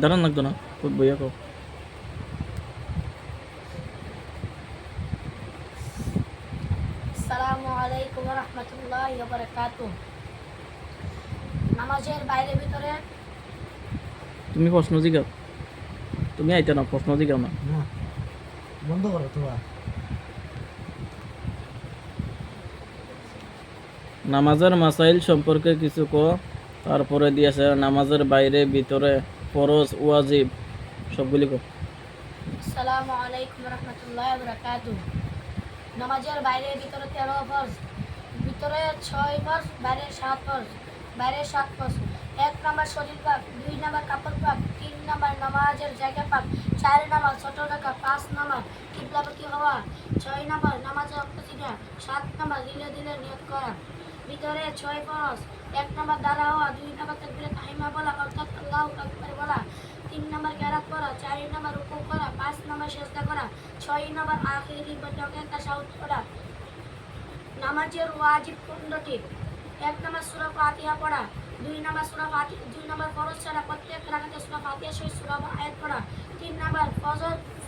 ধারণ লাগতো না বইয়া কো। আসসালামু আলাইকুম ওয়া রাহমাতুল্লাহি ওয়া বারাকাতুহু। নামাজের বাইরে ভিতরে তুমি প্রশ্ন জিগাও, তুমি আইতে না, প্রশ্ন জিগাও না। না বন্ধ করো তোরা। নামাজের মাসাইল সম্পর্কে কিছু ক। তারপরে দিয়েছে নামাজের বাইরে ভিতরে ফরজ ওয়াজিব সবগুলি ক। আসসালামু আলাইকুম ওয়া রাহমাতুল্লাহি ওয়া বারাকাতুহু। নামাজের বাইরে ভিতরে 13 ফরজ, ভিতরে 6 ফরজ, বাইরে 7 ফরজ। বাইরে 7 ফরজ: 1 নাম্বার শরীর পাক, 2 নাম্বার কাপড় পাক, 3 নাম্বার নামাজের জায়গা পাক, 4 নাম্বার ছোট রাখা, 5 নাম্বার কিবলামুখী হওয়া, 6 নাম্বার নামাজে অক্ত চিনা, 7 নাম্বার দিলে দিলে নিয়ত করা। ভিতরে 6 ফরজ: 1 নাম্বার দাঁড়া হওয়া, 2 নাম্বার তাকবীরে তাহরিমা বলা অর্থাৎ আল্লাহু আকবার বলা, 3 নাম্বার কিরাত করা, 4 নাম্বার রুকু করা, 5 নাম্বার সিজদা করা, 6 নাম্বার আখিরি বৈঠকে তাশাহুদ করা। নামাজের ওয়াজিব 15টি: 1 নাম্বার সূরা ফাতিহা পড়া, 2 নাম্বার সূরা ফাতিহা, 2 নাম্বার ফরজ ছাড়া প্রত্যেক রাকাতে সূরা ফাতিহা সহিত সূরা আয়াত পড়া, 3 নাম্বার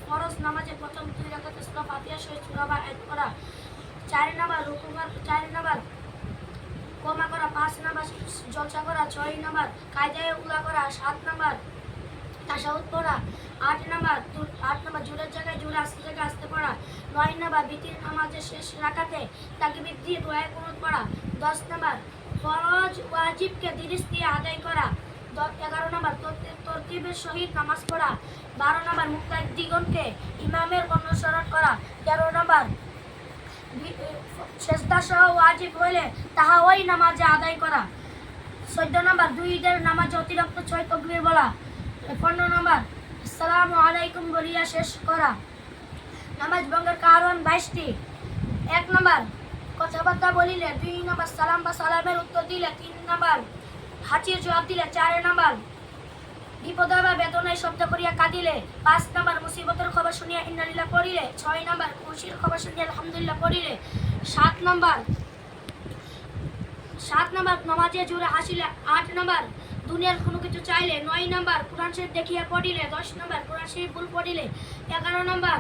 ফরজ নামাজের প্রথম 2 রাকাতে সূরা ফাতিহা সহিত সূরা আয়াত পড়া, 4 নাম্বার রুকু করা, 4 নাম্বার কমা করা, 5 নাম্বার জলসা করা, 6 নাম্বার কায়দায়ে উলা করা, 7 নাম্বার তাশাহুদ পড়া, 8 নাম্বার জোরের জায়গায় জোরে, আস্তে জায়গায় আস্তে পড়া, 9 নাম্বার বিতির নামাজের শেষ রাকাতে তাকবীর দিয়ে দোয়ায়ে কুনুত পড়া, 10 নাম্বার ফরজ ওয়াজিবকে ধীরে স্থিরে আদায় করা, 11 নাম্বার তরতিবের সহিত নামাজ পড়া, 12 নাম্বার মুক্তাদিগণকে ইমামের অনুসরণ করা, 13 নাম্বার সেজদা সহ ওয়াজিব হইলে তাহা ওই নামাজে আদায় করা, 14 নাম্বার 2 ঈদের নামাজে অতিরিক্ত 6 তাকবীর বলা, 15 নাম্বার আসসালামু আলাইকুম বলিয়া শেষ করা। নামাজ ভঙ্গের কারণ 22টি: 1 নাম্বার কথাবার্তা বলিলে, 2 নাম্বার সালাম বা সালামের উত্তর দিলে, 3 নাম্বার হাঁচির জবাব দিলে, 4 নাম্বার বিপদে বা বেদনায় শব্দ করিয়া কাঁদিলে, 5 নাম্বার মুসিবতের খবর শুনিয়া ইন্নালিল্লাহ পড়িলে, 6 নাম্বার খুশির খবর শুনিয়া আলহামদুলিল্লাহ পড়িলে, 7 নাম্বার নামাজে জোরে হাসিলে, 8 নাম্বার দুনিয়ার কোনো কিছু চাইলে, 9 নাম্বার কোরআন শরীফ দেখিয়া পড়িলে, 10 নাম্বার কোরআন শরীফ ভুল পড়িলে, 11 নাম্বার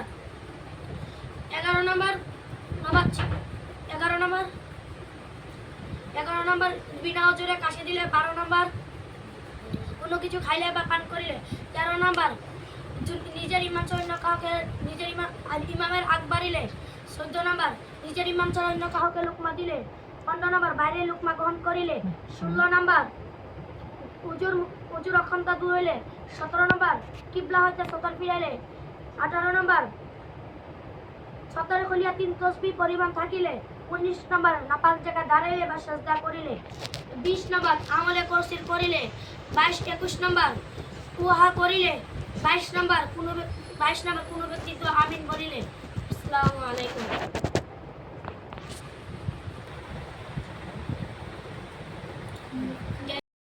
বিনা ওজরে কাশি দিলে, 12 নাম্বার কোনো কিছু খাইলে বা পান করিলে, 13 নাম্বার নিজের ইমাম ছাড়া অন্য কাউকে ইমামের আগ বাড়িলে, 14 নাম্বার নিজের ইমাম ছাড়া অন্য কাউকে লুকমা দিলে, 15 নাম্বার বাইরে লুকমা গ্রহণ করিলে, 16 নাম্বার উজুর অক্ষমতা দূর হইলে, 17 নাম্বার কিবলা হইতে সতর ফিরাইলে, 18 নাম্বার সতর খুলিয়া 3 তসবিহ পরিমাণ থাকিলে, 19 নাম্বার নাপাক জায়গায় দাঁড়াইলে বা সাজদা করিলে, 20 নাম্বার আমলে করসির করিলে, 21 নাম্বার উহা করিলে, 22 নাম্বার কোনো ব্যক্তি তো আমিন বলিলে। আসসালামু আলাইকুম।